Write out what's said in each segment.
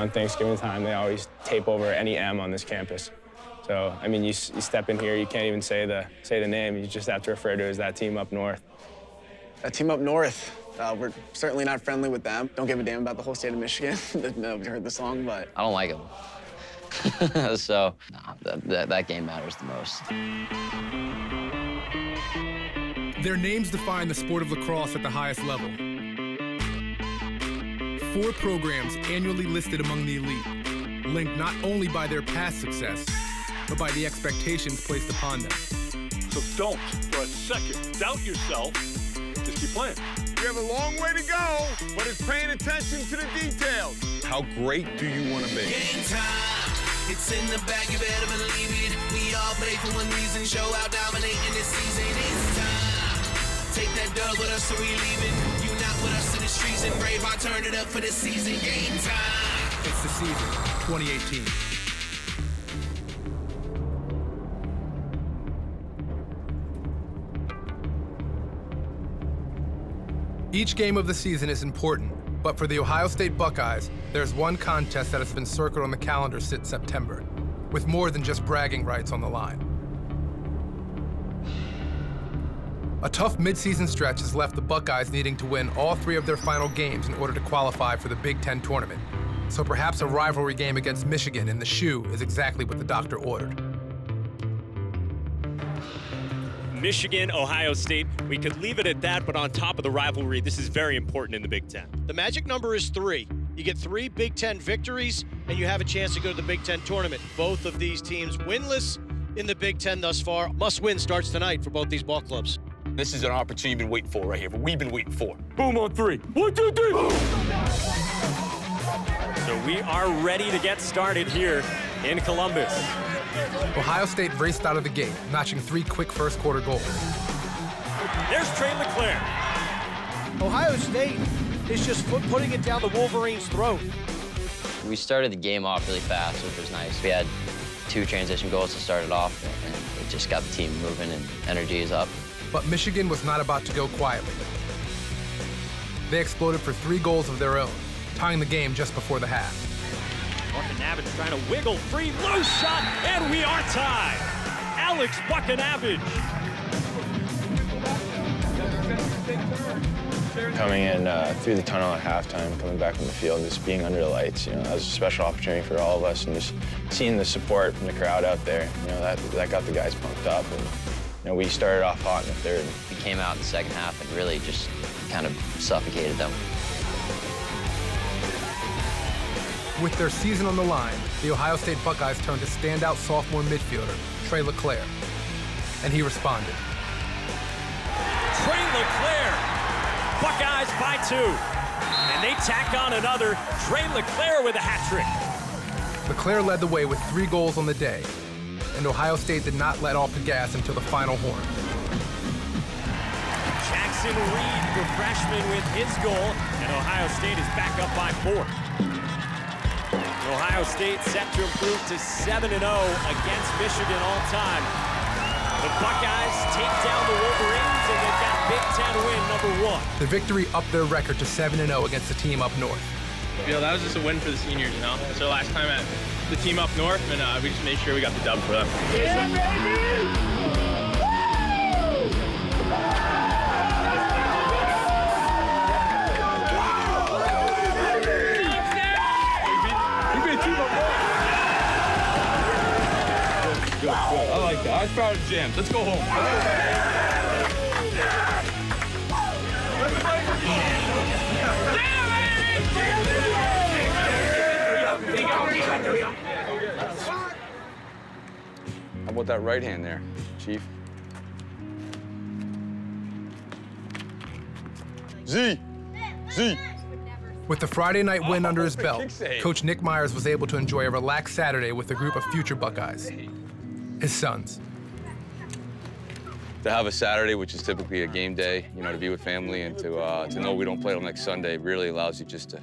around Thanksgiving time, they always tape over any M on this campus. So, I mean, you step in here, you can't even say the name. You just have to refer to it as that team up north. That team up north, we're certainly not friendly with them. Don't give a damn about the whole state of Michigan. Nobody's heard the song, but... I don't like them. So, that game matters the most. Their names define the sport of lacrosse at the highest level. 4 programs annually listed among the elite, linked not only by their past success, but by the expectations placed upon them. So don't, for a second, doubt yourself. Just keep playing. You have a long way to go, but it's paying attention to the details. How great do you want to be? Game time. It's in the bag, you better believe it. We all play for one reason, show out dominating this season. It's time. Take that dub with us, so we leaving. You not with us in the streets, and brave, I turn it up for the season. Game time. It's the season, 2018. Each game of the season is important, but for the Ohio State Buckeyes, there's one contest that has been circled on the calendar since September, with more than just bragging rights on the line. A tough midseason stretch has left the Buckeyes needing to win all 3 of their final games in order to qualify for the Big Ten tournament. So perhaps a rivalry game against Michigan in the shoe is exactly what the doctor ordered. Michigan, Ohio State, we could leave it at that, but on top of the rivalry, this is very important in the Big Ten. The magic number is 3. You get 3 Big Ten victories, and you have a chance to go to the Big Ten tournament. Both of these teams winless in the Big Ten thus far. Must-win starts tonight for both these ball clubs. This is an opportunity you've been waiting for right here, but we've been waiting for. Boom on 3. 1, 2, 3, boom! So we are ready to get started here in Columbus. Ohio State raced out of the gate, notching 3 quick first-quarter goals. There's Trey LeClaire. Ohio State is just putting it down the Wolverines' throat. We started the game off really fast, which was nice. We had 2 transition goals to start it off, and it just got the team moving and energy is up. But Michigan was not about to go quietly. They exploded for 3 goals of their own, tying the game just before the half. Buchanavage trying to wiggle free, low shot, and we are tied. Alex Buchanavage. Coming in through the tunnel at halftime, coming back on the field, just being under the lights, you know, that was a special opportunity for all of us, and just seeing the support from the crowd out there, you know, that got the guys pumped up. And, you know, we started off hot in the third. We came out in the second half and really just kind of suffocated them. With their season on the line, the Ohio State Buckeyes turned to standout sophomore midfielder, Trey LeClaire, and he responded. Trey LeClaire, Buckeyes by 2. And they tack on another, Trey LeClaire with a hat trick. LeClaire led the way with 3 goals on the day, and Ohio State did not let off the gas until the final horn. Jackson Reed, the freshman, with his goal, and Ohio State is back up by 4. Ohio State set to improve to 7-0 against Michigan all time. The Buckeyes take down the Wolverines, and they've got Big Ten win #1. The victory upped their record to 7-0 against the team up north. You know, that was just a win for the seniors, you know? It's our last time at the team up north, and we just made sure we got the dub for them. Yeah, baby! Good. I like that. I found jams. Let's go home. How about that right hand there, Chief? Z! With the Friday night win under his belt, Coach Nick Myers was able to enjoy a relaxed Saturday with a group of future Buckeyes, his sons. To have a Saturday, which is typically a game day, you know, to be with family and to know we don't play till next Sunday really allows you just to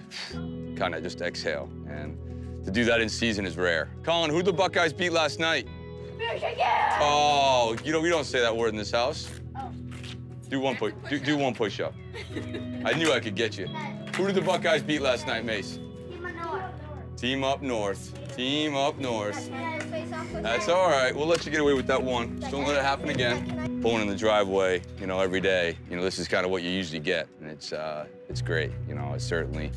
kind of just exhale. And to do that in season is rare. Colin, who'd the Buckeyes beat last night? Michigan! Oh, you know, we don't say that word in this house. Oh. Do one push-up. I knew I could get you. Who did the Buckeyes beat last night, Mace? Team up north. Team up north. That's all right. We'll let you get away with that one. Just don't let it happen again. Pulling in the driveway, you know, every day. You know, this is kind of what you usually get, and it's great. You know, it's certainly,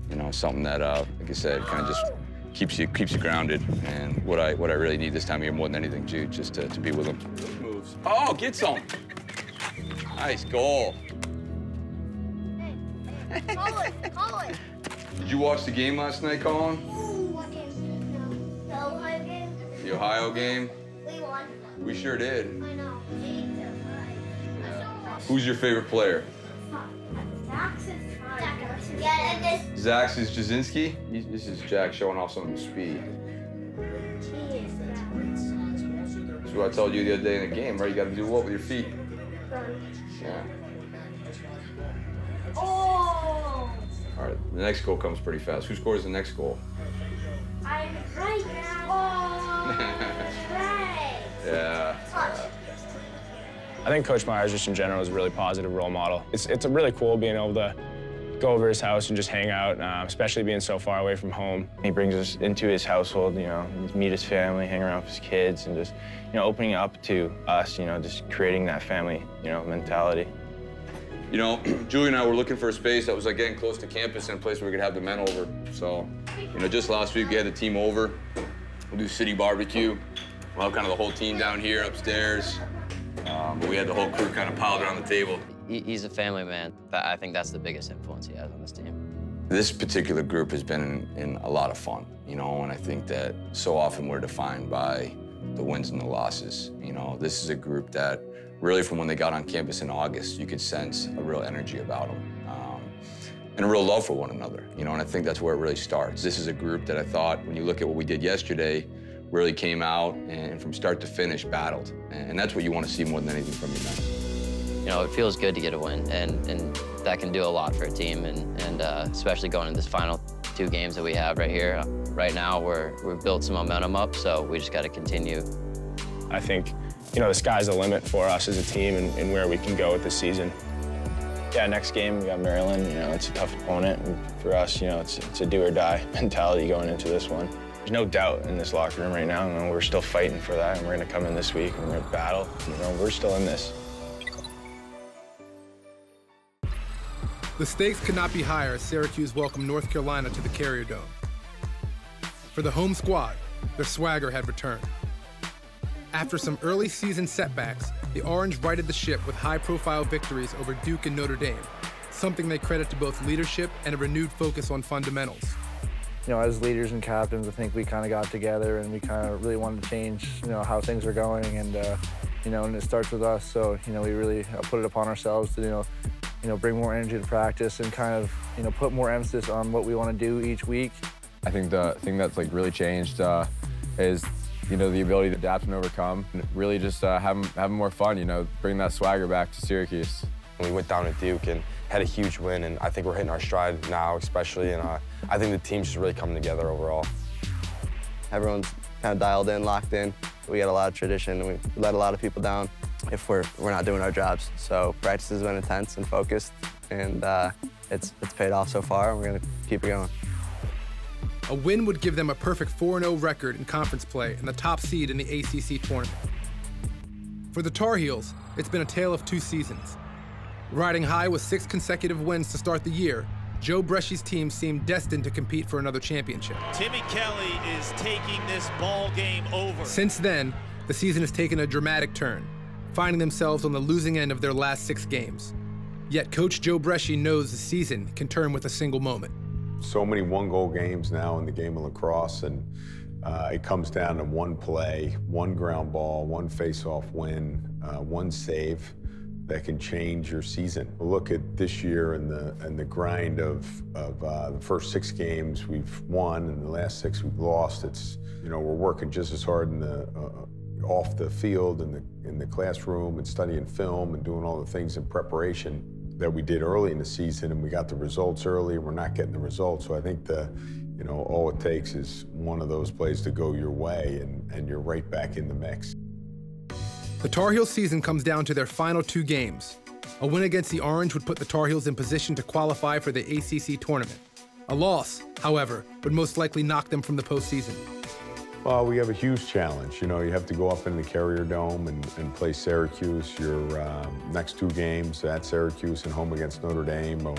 you know, something that, like I said, kind of just keeps you grounded. And what I really need this time of year more than anything, Jude, just to be with them. Moves. Oh, get some. Nice goal. Hey, call it. Did you watch the game last night, Colin? What game? The Ohio game? The Ohio game? We won. We sure did. I know. Yeah. Who's your favorite player? Zach is Jasinski? This is Jack showing off some of his speed. That's what I told you the other day in the game, right? You got to do what with your feet? Yeah. Oh! All right, the next goal comes pretty fast. Who scores the next goal? I'm right now. Oh, right. Yeah. I think Coach Myers, just in general, is a really positive role model. It's really cool being able to go over his house and just hang out, especially being so far away from home. He brings us into his household, you know, meet his family, hang around with his kids, and just, you know, opening up to us, you know, just creating that family, you know, mentality. You know, Julie and I were looking for a space that was like getting close to campus and a place where we could have the men over. So, you know, just last week we had the team over. We'll do city barbecue. We'll have kind of the whole team down here upstairs. But we had the whole crew kind of piled around the table. He's a family man. I think that's the biggest influence he has on this team. This particular group has been in a lot of fun, you know, and I think that so often we're defined by the wins and the losses. You know, this is a group that really from when they got on campus in August, you could sense a real energy about them and a real love for one another, you know, and I think that's where it really starts. This is a group that I thought, when you look at what we did yesterday, really came out and from start to finish battled. And that's what you want to see more than anything from your men. You know, it feels good to get a win, and that can do a lot for a team, and especially going into this final 2 games that we have right here. Right now, we've built some momentum up, so we just got to continue. I think, you know, the sky's the limit for us as a team and where we can go with this season. Yeah, next game, we got Maryland. You know, it's a tough opponent, and for us, you know, it's a do-or-die mentality going into this one. There's no doubt in this locker room right now. You know, we're still fighting for that, and we're going to come in this week, and we're going to battle. You know, we're still in this. The stakes could not be higher as Syracuse welcomed North Carolina to the Carrier Dome. For the home squad, their swagger had returned. After some early season setbacks, the Orange righted the ship with high-profile victories over Duke and Notre Dame, something they credit to both leadership and a renewed focus on fundamentals. You know, as leaders and captains, I think we kind of got together and we kind of really wanted to change, you know, how things were going, and you know, and it starts with us. So, you know, we really put it upon ourselves to, you know, bring more energy to practice and kind of, you know, put more emphasis on what we want to do each week. I think the thing that's like really changed is, you know, the ability to adapt and overcome, and really just having more fun, you know, bring that swagger back to Syracuse. We went down to Duke and had a huge win, and I think we're hitting our stride now, especially, and I think the team's just really coming together overall. Everyone's kind of dialed in, locked in. We got a lot of tradition, and we let a lot of people down if we're not doing our jobs. So practice has been intense and focused, and it's paid off so far, and we're going to keep it going. A win would give them a perfect 4-0 record in conference play and the top seed in the ACC Tournament. For the Tar Heels, it's been a tale of 2 seasons. Riding high with 6 consecutive wins to start the year, Joe Bresci's team seemed destined to compete for another championship. Timmy Kelly is taking this ball game over. Since then, the season has taken a dramatic turn, finding themselves on the losing end of their last 6 games. Yet Coach Joe Bresci knows the season can turn with a single moment. So many one-goal games now in the game of lacrosse, and it comes down to one play, one ground ball, one face-off win, one save that can change your season. Look at this year and the grind of the first 6 games we've won and the last 6 we've lost. It's, you know, we're working just as hard in the off the field and in the classroom and studying film and doing all the things in preparation that we did early in the season, and we got the results early, and we're not getting the results. So I think you know, all it takes is one of those plays to go your way, and you're right back in the mix. The Tar Heels season comes down to their final 2 games. A win against the Orange would put the Tar Heels in position to qualify for the ACC Tournament. A loss, however, would most likely knock them from the postseason. Well, we have a huge challenge. You know, you have to go up in the Carrier Dome and play Syracuse. Your next 2 games at Syracuse and home against Notre Dame will,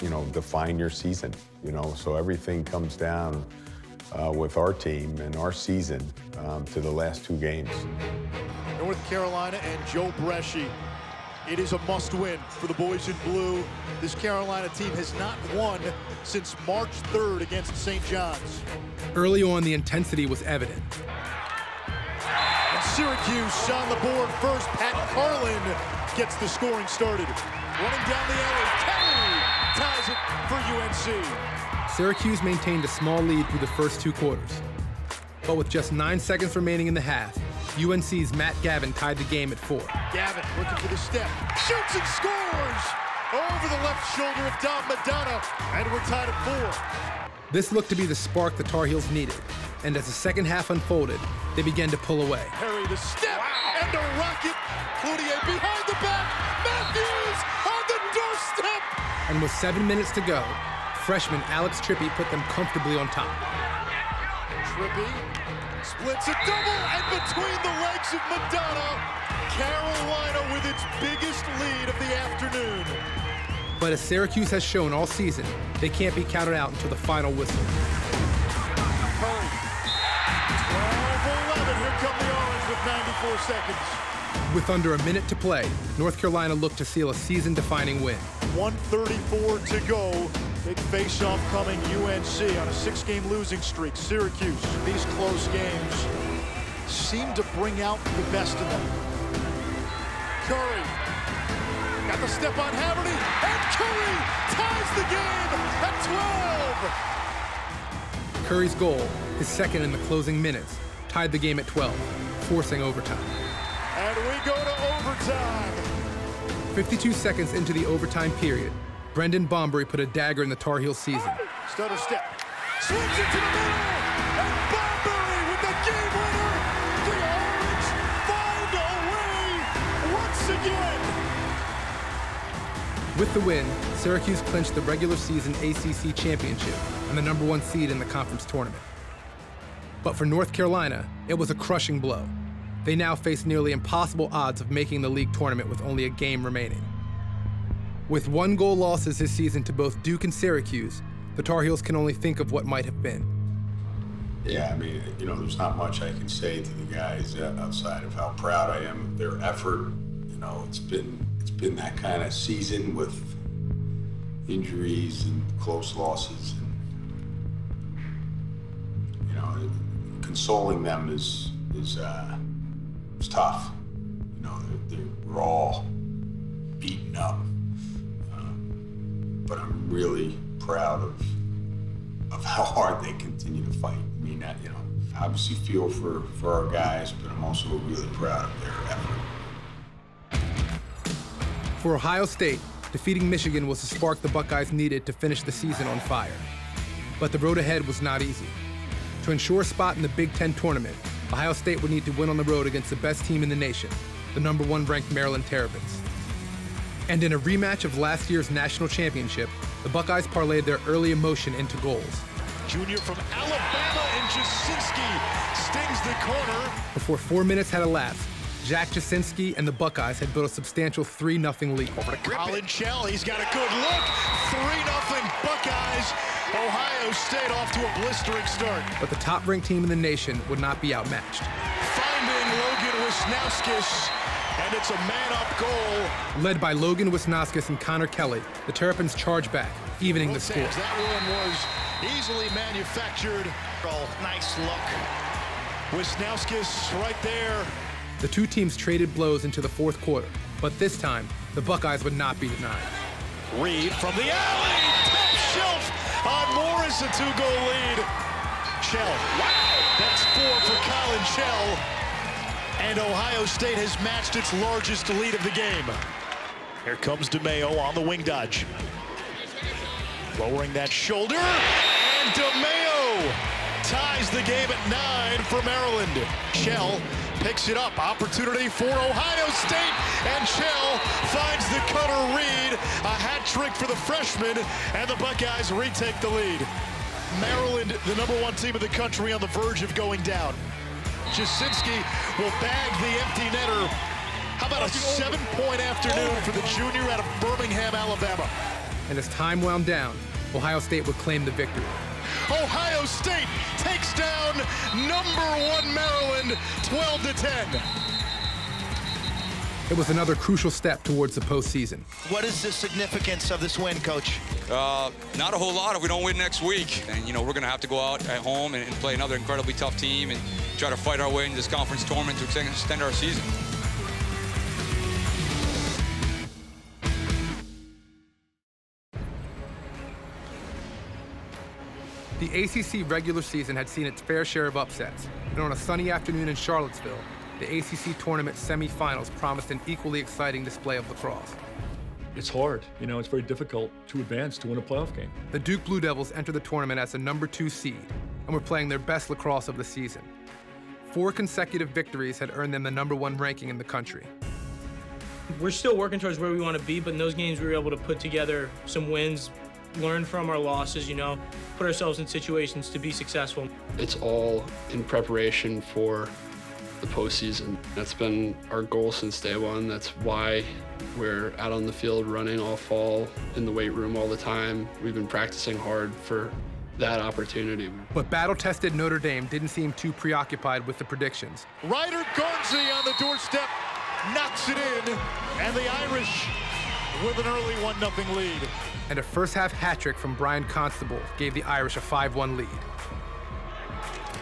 you know, define your season. You know, so everything comes down with our team and our season to the last 2 games. North Carolina and Joe Bresci. It is a must-win for the boys in blue. This Carolina team has not won since March 3rd against St. John's. Early on, the intensity was evident. And Syracuse on the board first. Pat Carlin gets the scoring started. Running down the alley, Kelly ties it for UNC. Syracuse maintained a small lead through the first 2 quarters. But with just 9 seconds remaining in the half, UNC's Matt Gavin tied the game at 4. Gavin looking for the step, shoots and scores! Over the left shoulder of Dom Madonna, and we're tied at 4. This looked to be the spark the Tar Heels needed, and as the second half unfolded, they began to pull away. Perry the step, and a rocket. Cloutier behind the back, Matthews on the doorstep! And with 7 minutes to go, freshman Alex Trippy put them comfortably on top. Trippy splits a double, and between the legs of Madonna, Carolina with its biggest lead of the afternoon. But as Syracuse has shown all season, they can't be counted out until the final whistle. Curry, 12-11, here come the Orange with 94 seconds. With under a minute to play, North Carolina looked to seal a season-defining win. 1:34 to go. Big face-off coming, UNC on a 6-game losing streak. Syracuse, these close games seem to bring out the best in them. Curry got the step on Haverty, and Curry ties the game at 12. Curry's goal, his second in the closing minutes, tied the game at 12, forcing overtime. And we go to overtime. 52 seconds into the overtime period, Brendan Bombury put a dagger in the Tar Heels season. Stutter step, swings it to the middle, and Bombury with the game winner. The Orange find a way once again. With the win, Syracuse clinched the regular season ACC championship and the #1 seed in the conference tournament. But for North Carolina, it was a crushing blow. They now face nearly impossible odds of making the league tournament with only a game remaining. With 1-goal losses this season to both Duke and Syracuse, the Tar Heels can only think of what might have been. Yeah, I mean, you know, there's not much I can say to the guys outside of how proud I am of their effort. You know, it's been that kind of season with injuries and close losses, and you know, consoling them is tough. You know, we're all beaten up, but I'm really proud of how hard they continue to fight. I mean, you know, obviously feel for our guys, but I'm also really proud of their effort. For Ohio State, defeating Michigan was the spark the Buckeyes needed to finish the season on fire. But the road ahead was not easy. To ensure a spot in the Big Ten tournament, Ohio State would need to win on the road against the best team in the nation, the #1 ranked Maryland Terrapins. And in a rematch of last year's national championship, the Buckeyes parlayed their early emotion into goals. Junior from Alabama, and Jasinski stings the corner. Before 4 minutes had elapsed, Jack Jasinski and the Buckeyes had built a substantial 3-0 lead. Over to Colin Shell, he's got a good look. 3-0 Buckeyes. Ohio State off to a blistering start. But the top-ranked team in the nation would not be outmatched. Finding Logan Wisnauskas, and it's a man-up goal. Led by Logan Wisnauskas and Connor Kelly, the Terrapins charge back, evening the score. That one was easily manufactured. Oh, nice look. Wisnauskas right there. The two teams traded blows into the fourth quarter, but this time, the Buckeyes would not be denied. Reed from the alley, top shelf on Morris, a 2-goal lead. Shell, wow, that's 4 for Colin Shell. And Ohio State has matched its largest lead of the game. Here comes DeMayo on the wing dodge. Lowering that shoulder, and DeMayo ties the game at 9 for Maryland. Shell picks it up, opportunity for Ohio State, and Shell finds the cutter Reed, a hat trick. trick for the freshman, and the Buckeyes retake the lead. Maryland, the #1 team in the country, on the verge of going down. Jasinski will bag the empty netter. How about a 7-point afternoon for the junior out of Birmingham, Alabama? And as time wound down, Ohio State would claim the victory. Ohio State takes down #1 Maryland, 12-10. It was another crucial step towards the postseason. What is the significance of this win, Coach? Not a whole lot if we don't win next week. And, you know, we're going to have to go out at home and play another incredibly tough team and try to fight our way into this conference tournament to extend our season. The ACC regular season had seen its fair share of upsets, and on a sunny afternoon in Charlottesville, the ACC Tournament semifinals promised an equally exciting display of lacrosse. It's hard. You know, it's very difficult to advance to win a playoff game. The Duke Blue Devils entered the tournament as the #2 seed and were playing their best lacrosse of the season. 4 consecutive victories had earned them the #1 ranking in the country. We're still working towards where we want to be, but in those games we were able to put together some wins, learn from our losses, you know, put ourselves in situations to be successful. It's all in preparation for the postseason. That's been our goal since day one. That's why we're out on the field running all fall, in the weight room all the time. We've been practicing hard for that opportunity. But battle-tested Notre Dame didn't seem too preoccupied with the predictions. Ryder Garnsey on the doorstep knocks it in, and the Irish with an early 1-0 lead. And a first-half hat-trick from Brian Constable gave the Irish a 5-1 lead.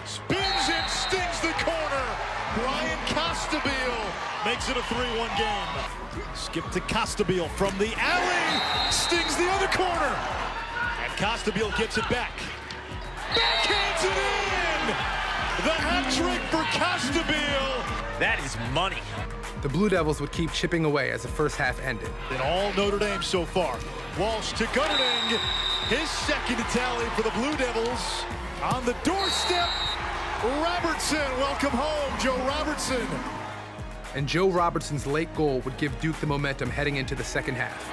Spins and stings the corner. Brian Costabile makes it a 3-1 game. Skip to Costabile from the alley. Stings the other corner. And Costabile gets it back. Backhands it in. The hat trick for Costabile. That is money. The Blue Devils would keep chipping away as the first half ended. In all Notre Dame so far. Walsh to Gutterding. His second tally for the Blue Devils. On the doorstep, Robertson. Welcome home, Joe Robertson. And Joe Robertson's late goal would give Duke the momentum heading into the second half.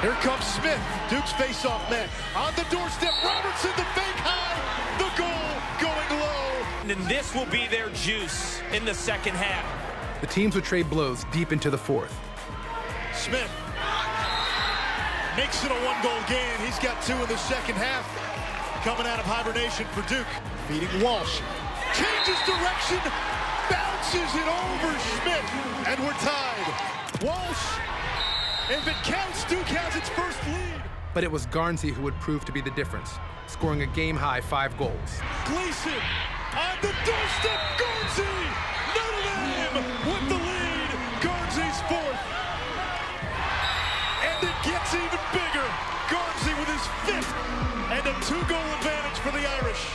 Here comes Smith, Duke's face-off man. On the doorstep, Robertson, the fake high, the goal going low. And this will be their juice in the second half. The teams would trade blows deep into the fourth. Smith makes it a 1-goal game. He's got 2 in the second half. Coming out of hibernation for Duke. Feeding Walsh. Changes direction, bounces it over Schmidt, and we're tied. Walsh, if it counts, Duke has its first lead. But it was Garnsey who would prove to be the difference, scoring a game-high 5 goals. Gleason on the doorstep, Garnsey! Notre Dame with the lead, Garnsey's 4th. And it gets even bigger. Garnsey with his 5th, and a 2-goal advantage for the Irish.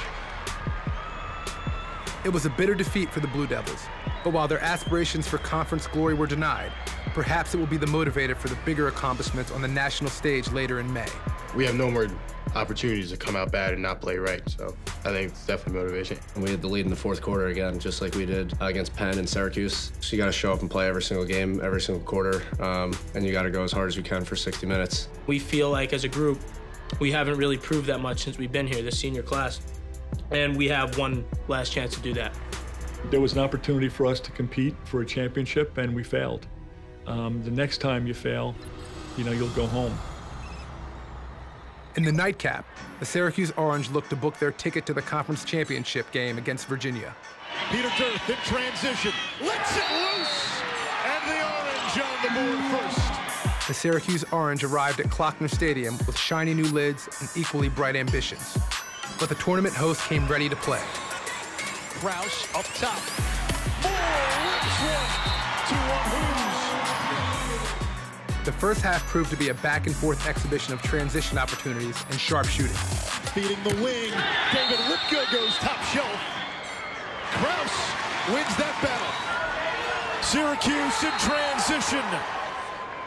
It was a bitter defeat for the Blue Devils, but while their aspirations for conference glory were denied, perhaps it will be the motivator for the bigger accomplishments on the national stage later in May. We have no more opportunities to come out bad and not play right, so I think it's definitely motivation. We had the lead in the 4th quarter again, just like we did against Penn and Syracuse. So you got to show up and play every single game, every single quarter, and you got to go as hard as you can for 60 minutes. We feel like as a group, we haven't really proved that much since we've been here, this senior class. And we have one last chance to do that. There was an opportunity for us to compete for a championship, and we failed. The next time you fail, you know, you'll go home. In the nightcap, the Syracuse Orange looked to book their ticket to the conference championship game against Virginia. Peter Dirth in transition, lets it loose, and the Orange on the board first. The Syracuse Orange arrived at Klockner Stadium with shiny new lids and equally bright ambitions. But the tournament host came ready to play. Krause up top. Moore rips one to Wahoo's. The first half proved to be a back-and-forth exhibition of transition opportunities and sharp shooting. Feeding the wing. David Lipka goes top shelf. Krause wins that battle. Syracuse in transition.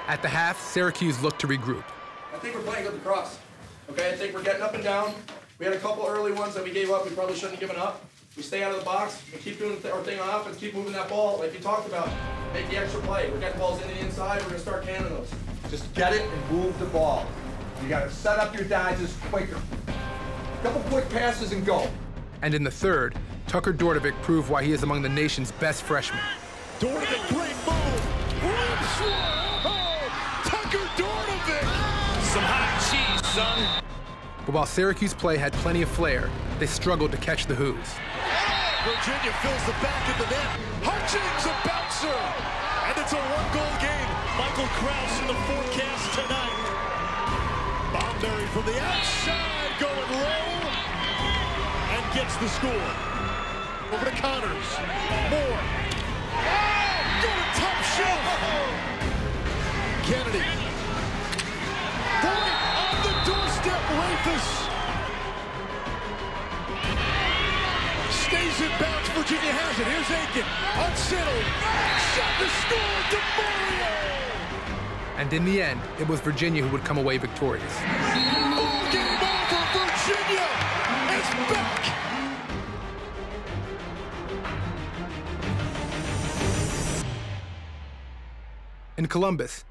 At the half, Syracuse looked to regroup. I think we're playing good lacrosse. Okay, I think we're getting up and down. We had a couple early ones that we gave up. We probably shouldn't have given up. We stay out of the box. We keep doing our thing on offense. Keep moving that ball like you talked about. Make the extra play. We're getting balls in the inside. We're going to start canning those. Just get it and move the ball. You got to set up your dodges quicker. A couple quick passes and go. And in the third, Tucker Dordevic proved why he is among the nation's best freshmen. Dordevic, great move. Tucker Dordevic. Some hot cheese, son. But while Syracuse play had plenty of flair, they struggled to catch the Hoos. Virginia fills the back of the net. Hutchings, a bouncer. And it's a one-goal game. Michael Krause in the forecast tonight. Bomberry from the outside, going low. And gets the score. Over to Connors. Moore. Oh, good top shelf. Kennedy. Point on the doorstep, Rafus. Stays in bounds, Virginia has it. Here's Aiken, unsettled. Shot to score, DeMario. And in the end, it was Virginia who would come away victorious. Ball game over, Virginia is back. In Columbus,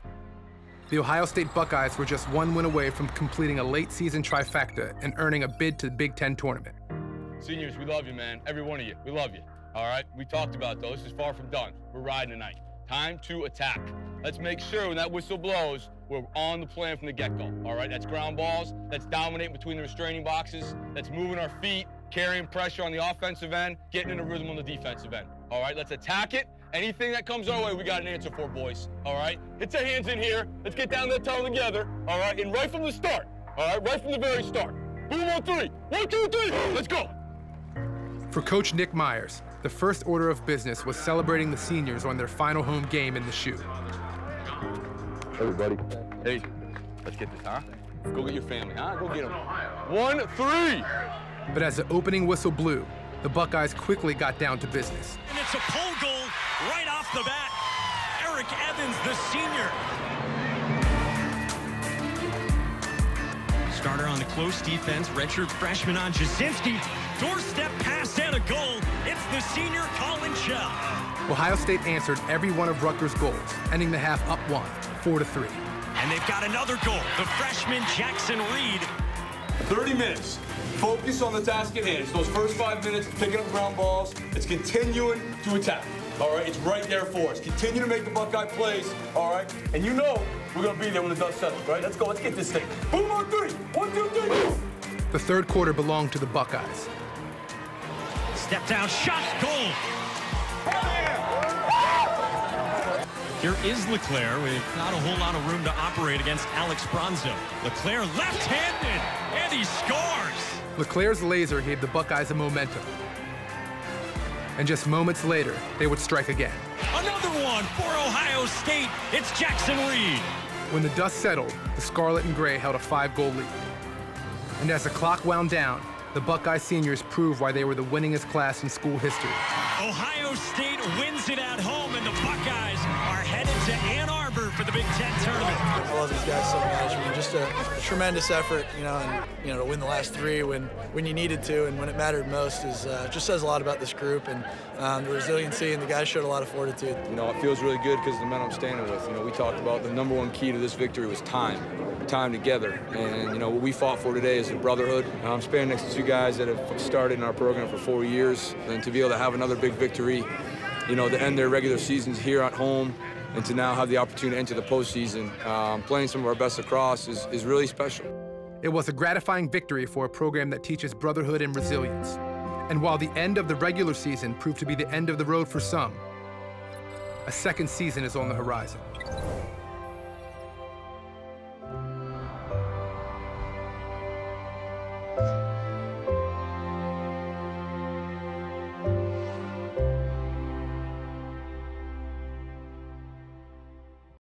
the Ohio State Buckeyes were just one win away from completing a late-season trifecta and earning a bid to the Big Ten Tournament. Seniors, we love you, man. Every one of you. We love you. All right? We talked about those. This is far from done. We're riding tonight. Time to attack. Let's make sure when that whistle blows, we're on the plan from the get-go. All right? That's ground balls. That's dominating between the restraining boxes. That's moving our feet, carrying pressure on the offensive end, getting in a rhythm on the defensive end. All right? Let's attack it. Anything that comes our way, we got an answer for, boys. All right? Hit your hands in here. Let's get down that tunnel together. All right? And right from the start. All right? Right from the very start. Boom on three. 1, 2, 3. Let's go. For Coach Nick Myers, the first order of business was celebrating the seniors on their final home game in the shoe. Everybody. Hey, let's get this, huh? Go get your family, huh? Go get them. 1, 3. But as the opening whistle blew, the Buckeyes quickly got down to business. And it's a pole goal right off the bat. Eric Evans, the senior. Starter on the close defense, redshirt freshman on Jasinski. Doorstep pass and a goal. It's the senior Colin Shell. Ohio State answered every one of Rutgers' goals, ending the half up 1, 4-3. And they've got another goal. The freshman Jackson Reed. 30 minutes. Focus on the task at hand. It's those first 5 minutes, picking up ground balls. It's continuing to attack. All right, it's right there for us. Continue to make the Buckeye plays, all right? And you know we're going to be there when the dust settles, right? Let's go. Let's get this thing. Boom on 3. 1, 2, 3. The third quarter belonged to the Buckeyes. Step down, shot, goal. Here is LeClaire with not a whole lot of room to operate against Alex Bronzo. LeClaire left-handed, and he scores. LeClaire's laser gave the Buckeyes a momentum. And just moments later, they would strike again. Another one for Ohio State. It's Jackson Reed. When the dust settled, the Scarlet and Gray held a 5-goal lead. And as the clock wound down, the Buckeye seniors proved why they were the winningest class in school history. Ohio State wins it at home, and the Buckeyes are headed to Ann Arbor for the Big Ten Tournament. I love these guys so much. I mean, just a tremendous effort, and to win the last 3 when you needed to and when it mattered most is just says a lot about this group and the resiliency, and the guys showed a lot of fortitude. It feels really good because the men I'm standing with. We talked about the #1 key to this victory was time together, and what we fought for today is a brotherhood. I'm standing next to 2 guys that have started in our program for 4 years, and to be able to have another big victory, to end their regular seasons here at home, and to now have the opportunity to enter the postseason, playing some of our best across is really special. It was a gratifying victory for a program that teaches brotherhood and resilience. And while the end of the regular season proved to be the end of the road for some, a second season is on the horizon.